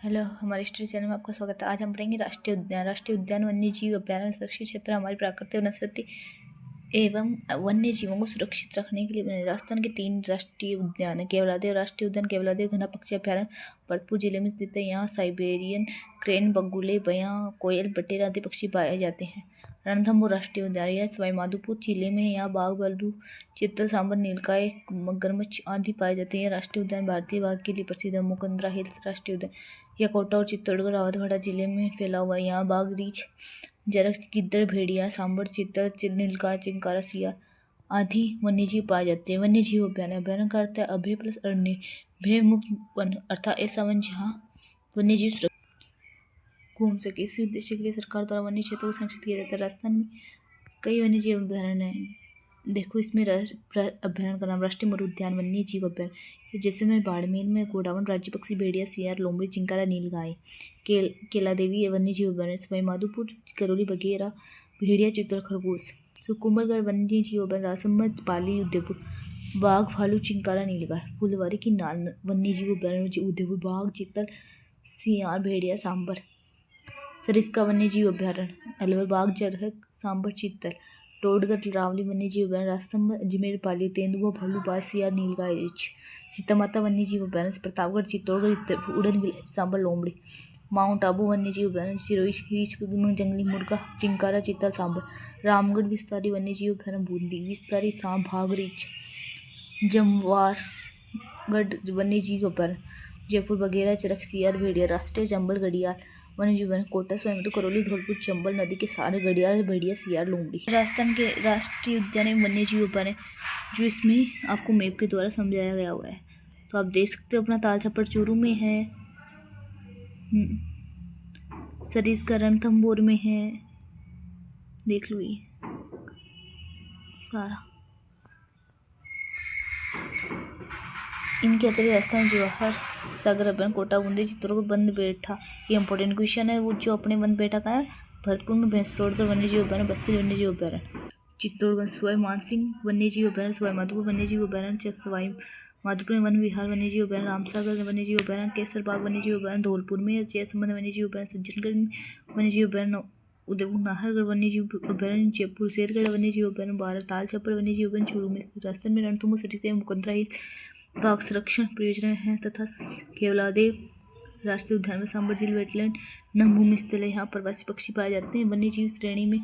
Hello, हमारे history channel में आपका स्वागत है। आज हम पढ़ेंगे राष्ट्रीय उद्यान वन्य जीव अभ्यारण्य सुरक्षित क्षेत्र हमारी प्राकृतिक वनस्पति एवं वन्य जीवों को सुरक्षित रखने के लिए बने। राजस्थान के 3 राष्ट्रीय उद्यान है। केवलादेव राष्ट्रीय उद्यान केवलादेव घना पक्षी अभ्यारण्य भरतपुर जिले में स्थित है। यहाँ साइबेरियन क्रेन, बगुले, बयां, कोयल, बटेर आदि पक्षी पाए जाते हैं। रणथंभौर राष्ट्रीय उद्यान यह सवाईमाधोपुर जिले में है। यहाँ बाघ, भालू, चीतल, सांबर, नीलगाय, मगरमच्छ आदि पाए जाते हैं। यह राष्ट्रीय उद्यान भारतीय बाघ के लिए प्रसिद्ध है। मुकुंदरा हिल्स राष्ट्रीय उद्यान यह कोटा और चित्तौड़गढ़ रावतवाड़ा जिले में फैला हुआ है। यहाँ बाघ, रीछ, जरख, गिद्दड़, भेड़िया, सांबर, चीतल, नीलगाय, चिंकारा, सियार आदि वन्यजीव पाए जाते हैं। वन्यजीव अभ्यारण्य का अर्थ है अभय प्लस अरण्य। भय मुक्त वन अर्थात ऐसा वन जहाँ वन्यजीव घूम सके। इसी उद्देश्य के लिए सरकार द्वारा वन्य क्षेत्रों को संरक्षित किया जाता है। राजस्थान में कई वन्यजीव अभ्यारण्य हैं। देखो, इसमें अभ्यारण्य का नाम राष्ट्रीय मरु उद्यान वन्य जीव अभ्यारण्य जैसलमेर बाड़मेर में गोडावण, राज्य पक्षी, भेड़िया, सियार, लोमड़ी, चिंकारा, नीलगाय। केलादेवी वन्य जीव अभ्यारण्य सवाईमाधोपुर, करौली, बघेरा, भेड़िया, चित्तौड़, खरगोश। सुकुम्भलगढ़ वन्य जीव अभ्यारण्य राजसमंद, पाली, उदयपुर, बाघ, भालू, चिंकारा, नीलगाय। फुलवारी की नाल वन्य जीव अभ्यारण्य उदयपुर, बाघ, चीतल, सियार, भेड़िया, सांबर। सरिस्का वन्य जीव अभ्यारण्य अलवर, बाघ, जरख, सांबर, चीतल। टोडगढ़ रावली वन्य जीव अभ्यारण्य राजसमंद, अजमेर, पाली, तेंदुआ, भालू, बाज, सियार, नीलगाय, रीछ। सीतामाता वन्य जीव अभ्यारण्य प्रतापगढ़, चित्तौड़गढ़, उड़नबिल, सांबर, लोमड़ी। माउंट आबू वन्य जीव अभ्यारण्य सिरोही, रीछ, जंगली मुर्गा, चिंकारा, चीतल, सांबर। रामगढ़ विस्तारी वन्य जीव अभ्यारण्य बूंदी, विस्तारी, सांप, भाग, रीछ। जमवारगढ़ वन्य जीव अभ्यारण्य जयपुर, बघेरा, चरख, सियार, भेड़िया। राष्ट्रीय चंबल घड़ियाल वन्य जीव अभ्यारण्य कोटा, सवाईमाधोपुर, करौली, धौलपुर, चंबल नदी के सारे घड़ियाल, भेड़िया, सियार, लोमड़ी। राजस्थान के राष्ट्रीय उद्यान एवं वन्य जीव अभ्यारण्य जो इसमें आपको मैप के द्वारा समझाया गया हुआ है। तो आप देख सकते हो, अपना ताल छप्पर चूरू में है, सरिस्का रणथंभौर में है। देख लो ये सारा। इनके अतिरिक्त राजस्थान जवाहर सागर अभ्यारण्य कोटा, बूंदी, चित्तौड़गढ़, बंद बेठा। ये इंपॉर्टेंट क्वेश्चन है। वो जो अपने बंद बेठा का है भरतपुर में, भैंस रोड पर वन्य जीव अभ्यारण्य, बस्ती वन्य जीव अभ्यारण्य। चित्तौड़गढ़ सवाई मानसिंह वन्य जीव अभ्यारण्य, सवाईमाधोपुर वन्य जीव अभ्यारण्य, सवाईमाधोपुर में वन विहार वन्य जीव अभ्यारण्य, रामसागर वन्य जीव अभ्यारण्य, केसर बाग वन्य जीव अभ्यारण्य, धौलपुर में जयसमंद वन्य जीव अभ्यारण्य, सज्जनगढ़ वन्य जीव अभ्यारण्य, उदयपुर नाहरगढ़ वन्य जीव अभ्यारण्य, जयपुर शेरगढ़ वन्य जीव अभ्यारण्य, बारह ताल छप्पर वन्य जीव अभ्यारण्य चूरू में। राजस्थान में रणथंभौर, सरिस्का, मुकुंदरा हिल बाघ संरक्षण परियोजनाएं हैं तथा केवलादेव राष्ट्रीय उद्यान में सांबर झील वेटलैंड नम भूमि स्थल है। यहाँ प्रवासी पक्षी पाए जाते हैं। वन्य जीव श्रेणी में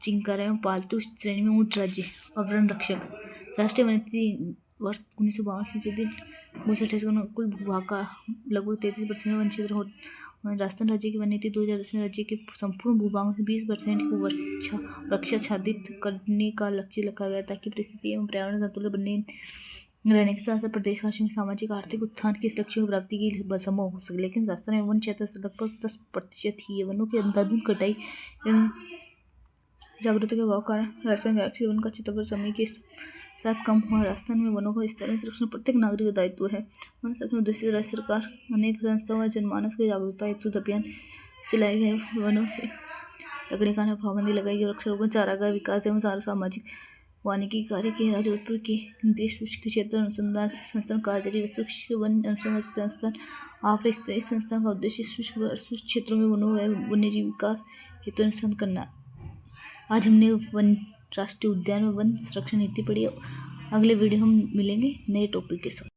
चिंकारा एवं पालतू श्रेणी में ऊंट राज्य अभ्यारण्य रक्षक। राष्ट्रीय वन्यजीव वर्ष 1952 से दिन 1928 कुल भूभाग का लगभग 33% वन क्षेत्र हो। राजस्थान राज्य की वन्यजीव 2010 में राज्य के संपूर्ण भूभाग से 20% को वृक्षाच्छादित करने का लक्ष्य रखा गया ताकि परिस्थिति एवं पर्यावरण संतुलन बने रहने के साथ साथ प्रदेशवासियों के सामाजिक आर्थिक उत्थान के लक्ष्यों की प्राप्ति की संभव हो सके। लेकिन राजस्थान में वन क्षेत्र लगभग 10% ही है। वनों की अंधाधुंध कटाई एवं जागरूकता के अभाव कारण राजस्थान गैलेक्सी वन का क्षेत्रफल समय के साथ कम हुआ। राजस्थान में वनों का विस्तार संरक्षण प्रत्येक नागरिक का दायित्व है। वन संरक्षण उद्देश्य से राज्य सरकार अनेक संस्थाओं व जनमानस की जागरूकता हेतु अभियान चलाए गए। वनों से लकड़ी काटने पर पाबंदी लगाई गई। वृक्षारोपण, चारागाह विकास एवं सामाजिक वानिकी कार्य के राज्य जोधपुर के केंद्रीय शुष्क क्षेत्र अनुसंधान संस्थान, काजरी शुष्क वन अनुसंधान संस्थान, आफ्रा स्थित इस संस्थान का उद्देश्य शुष्क क्षेत्रों में वनों एवं वन्यजीव विकास हेतु अनुसंधान करना। आज हमने राष्ट्रीय उद्यान में वन संरक्षण नीति पढ़ी। अगले वीडियो हम मिलेंगे नए टॉपिक के साथ।